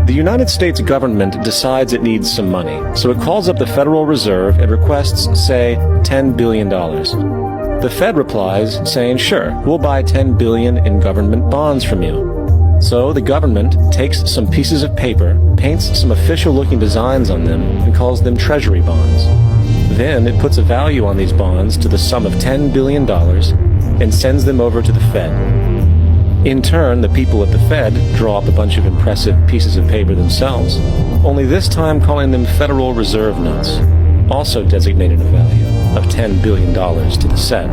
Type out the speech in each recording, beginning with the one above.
The United States government decides it needs some money, so it calls up the Federal Reserve and requests, say, $10 billion. The Fed replies, saying, sure, we'll buy $10 billion in government bonds from you. So the government takes some pieces of paper, paints some official-looking designs on them, and calls them Treasury bonds. Then it puts a value on these bonds to the sum of $10 billion and sends them over to the Fed. In turn, the people at the Fed draw up a bunch of impressive pieces of paper themselves, only this time calling them Federal Reserve notes, also designated a value of $10 billion to the set.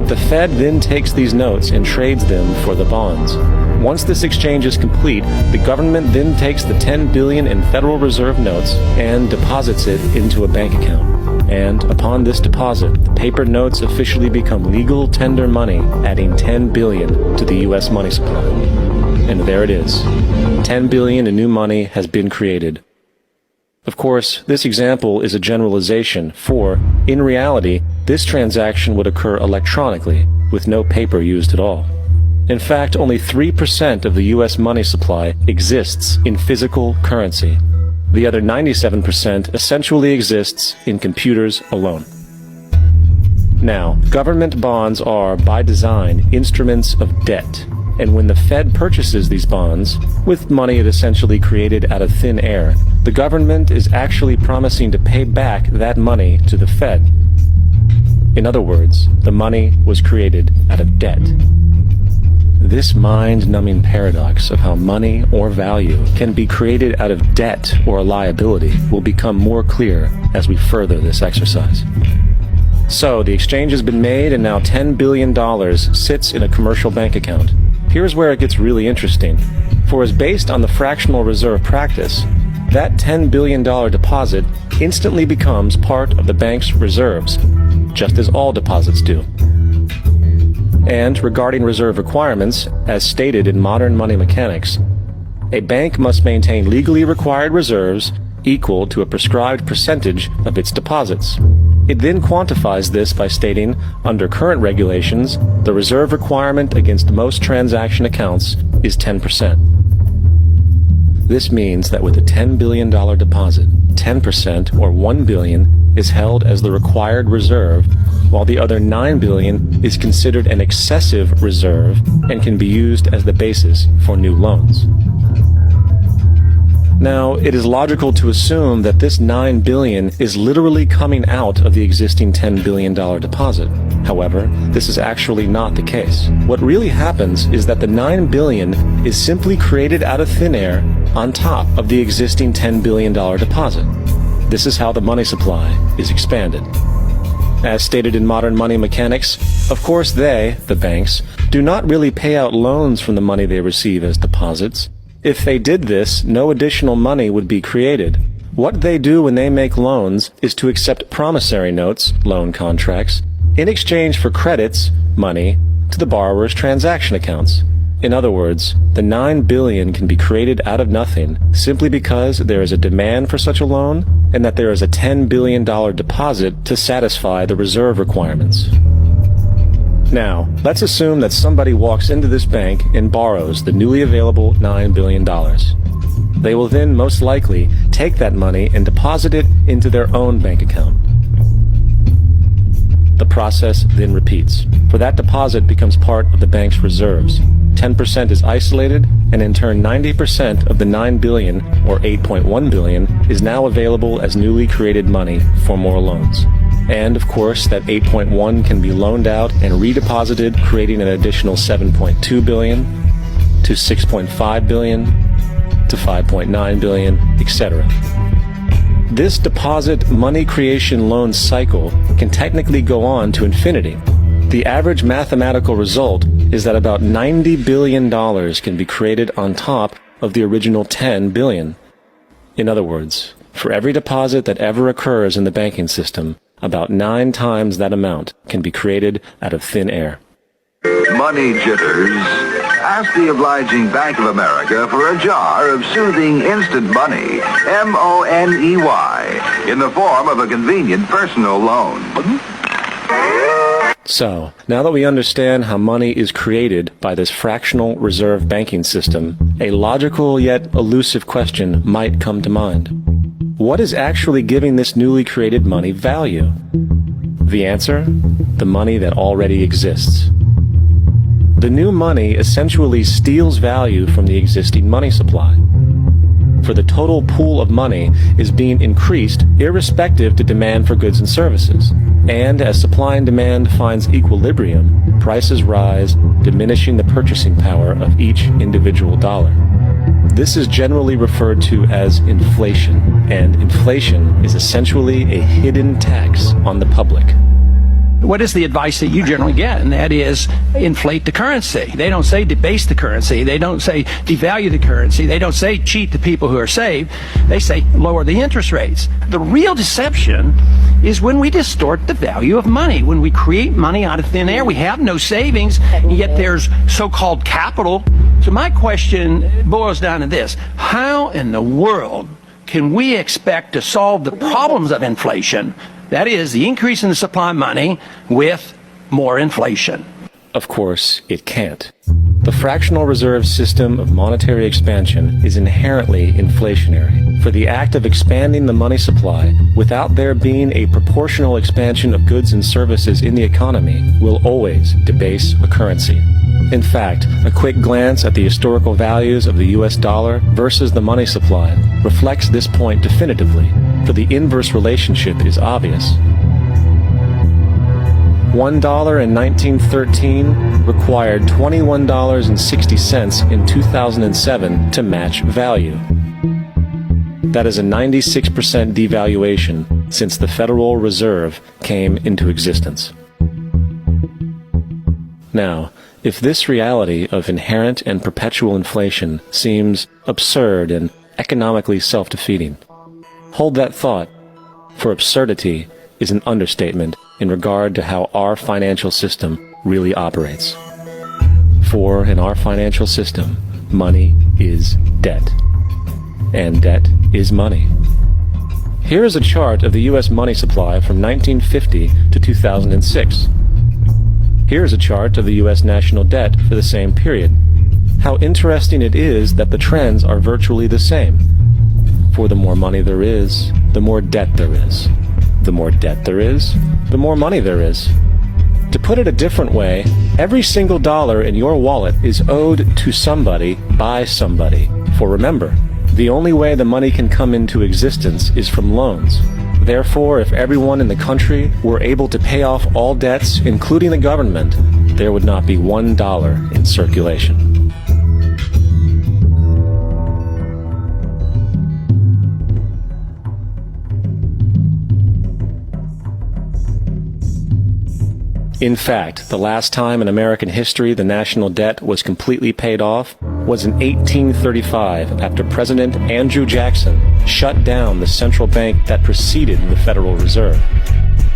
The Fed then takes these notes and trades them for the bonds. Once this exchange is complete, the government then takes the $10 billion in Federal Reserve notes and deposits it into a bank account. And upon this deposit, the paper notes officially become legal tender money, adding $10 billion to the U.S. money supply. And there it is. $10 billion in new money has been created. Of course, this example is a generalization, for, in reality, this transaction would occur electronically, with no paper used at all. In fact, only 3% of the U.S. money supply exists in physical currency. The other 97% essentially exists in computers alone. Now, government bonds are, by design, instruments of debt. And when the Fed purchases these bonds, with money it essentially created out of thin air, the government is actually promising to pay back that money to the Fed. In other words, the money was created out of debt. This mind-numbing paradox of how money or value can be created out of debt or a liability will become more clear as we further this exercise. So, the exchange has been made and now $10 billion sits in a commercial bank account. Here's where it gets really interesting. For as based on the fractional reserve practice, that $10 billion deposit instantly becomes part of the bank's reserves, just as all deposits do. And regarding reserve requirements, as stated in modern money mechanics, a bank must maintain legally required reserves equal to a prescribed percentage of its deposits. It then quantifies this by stating, under current regulations, the reserve requirement against most transaction accounts is 10%. This means that with a $10 billion deposit, 10% or $1 billion is held as the required reserve, while the other $9 billion is considered an excessive reserve and can be used as the basis for new loans. Now, it is logical to assume that this $9 billion is literally coming out of the existing $10 billion deposit. However, this is actually not the case. What really happens is that the $9 billion is simply created out of thin air on top of the existing $10 billion deposit. This is how the money supply is expanded. As stated in modern money mechanics, of course they, the banks, do not really pay out loans from the money they receive as deposits. If they did this, no additional money would be created. What they do when they make loans is to accept promissory notes, loan contracts, in exchange for credits, money, to the borrower's transaction accounts. In other words, the $9 billion can be created out of nothing simply because there is a demand for such a loan and that there is a $10 billion deposit to satisfy the reserve requirements. Now, let's assume that somebody walks into this bank and borrows the newly available $9 billion. They will then most likely take that money and deposit it into their own bank account. The process then repeats, for that deposit becomes part of the bank's reserves. 10% is isolated, and in turn 90% of the $9 billion, or $8.1 billion, is now available as newly created money for more loans. And of course, that 8.1 can be loaned out and redeposited, creating an additional 7.2 billion to 6.5 billion to 5.9 billion, etc. This deposit money creation loan cycle can technically go on to infinity. The average mathematical result is that about $90 billion can be created on top of the original $10 billion. In other words, for every deposit that ever occurs in the banking system, about 9 times that amount can be created out of thin air. Money jitters? Ask the obliging Bank of America for a jar of soothing instant money, M-O-N-E-Y, in the form of a convenient personal loan. So, now that we understand how money is created by this fractional reserve banking system, a logical yet elusive question might come to mind. What is actually giving this newly created money value? The answer? The money that already exists. The new money essentially steals value from the existing money supply. For the total pool of money is being increased irrespective to demand for goods and services. And as supply and demand finds equilibrium, prices rise, diminishing the purchasing power of each individual dollar. This is generally referred to as inflation, and inflation is essentially a hidden tax on the public. What is the advice that you generally get? And that is inflate the currency. They don't say debase the currency. They don't say devalue the currency. They don't say cheat the people who are saved. They say lower the interest rates. The real deception is when we distort the value of money. When we create money out of thin air, we have no savings, yet there's so-called capital. So my question boils down to this. How in the world can we expect to solve the problems of inflation? That is, the increase in the supply of money with more inflation. Of course, it can't. The fractional reserve system of monetary expansion is inherently inflationary. For the act of expanding the money supply without there being a proportional expansion of goods and services in the economy will always debase a currency. In fact, a quick glance at the historical values of the US dollar versus the money supply reflects this point definitively, for the inverse relationship is obvious. $1 in 1913 required $21.60 in 2007 to match value. That is a 96% devaluation since the Federal Reserve came into existence. Now, if this reality of inherent and perpetual inflation seems absurd and economically self-defeating, hold that thought, for absurdity is an understatement in regard to how our financial system really operates. For in our financial system, money is debt, and debt is money. Here is a chart of the U.S. money supply from 1950 to 2006. Here is a chart of the U.S. national debt for the same period. How interesting it is that the trends are virtually the same. For the more money there is, the more debt there is. The more debt there is, the more money there is. To put it a different way, every single dollar in your wallet is owed to somebody by somebody. For remember, the only way the money can come into existence is from loans. Therefore, if everyone in the country were able to pay off all debts, including the government, there would not be $1 in circulation. In fact, the last time in American history the national debt was completely paid off was in 1835 after President Andrew Jackson shut down the central bank that preceded the Federal Reserve.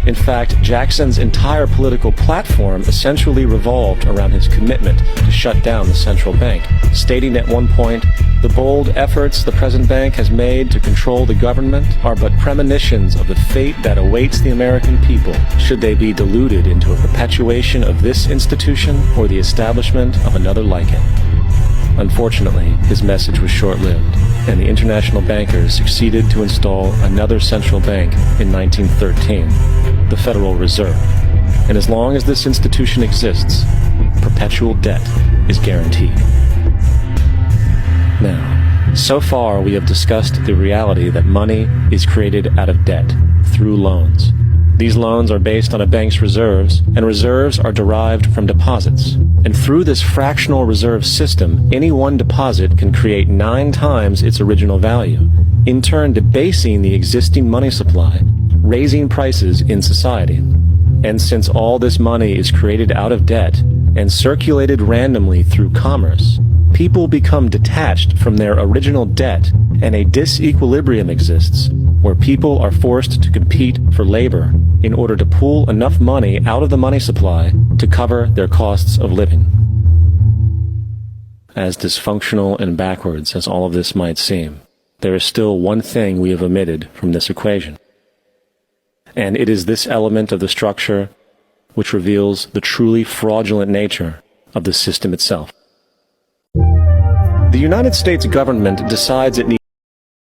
In fact, Jackson's entire political platform essentially revolved around his commitment to shut down the central bank, stating at one point, "The bold efforts the present bank has made to control the government are but premonitions of the fate that awaits the American people should they be deluded into a perpetuation of this institution or the establishment of another like it." Unfortunately, his message was short-lived, and the international bankers succeeded to install another central bank in 1913, the Federal Reserve. And as long as this institution exists, perpetual debt is guaranteed. Now, so far we have discussed the reality that money is created out of debt through loans. These loans are based on a bank's reserves, and reserves are derived from deposits. And through this fractional reserve system, any one deposit can create 9 times its original value, in turn debasing the existing money supply, raising prices in society. And since all this money is created out of debt and circulated randomly through commerce, people become detached from their original debt, and a disequilibrium exists where people are forced to compete for labor in order to pool enough money out of the money supply to cover their costs of living. As dysfunctional and backwards as all of this might seem, there is still one thing we have omitted from this equation. And it is this element of the structure which reveals the truly fraudulent nature of the system itself. The United States government decides it needs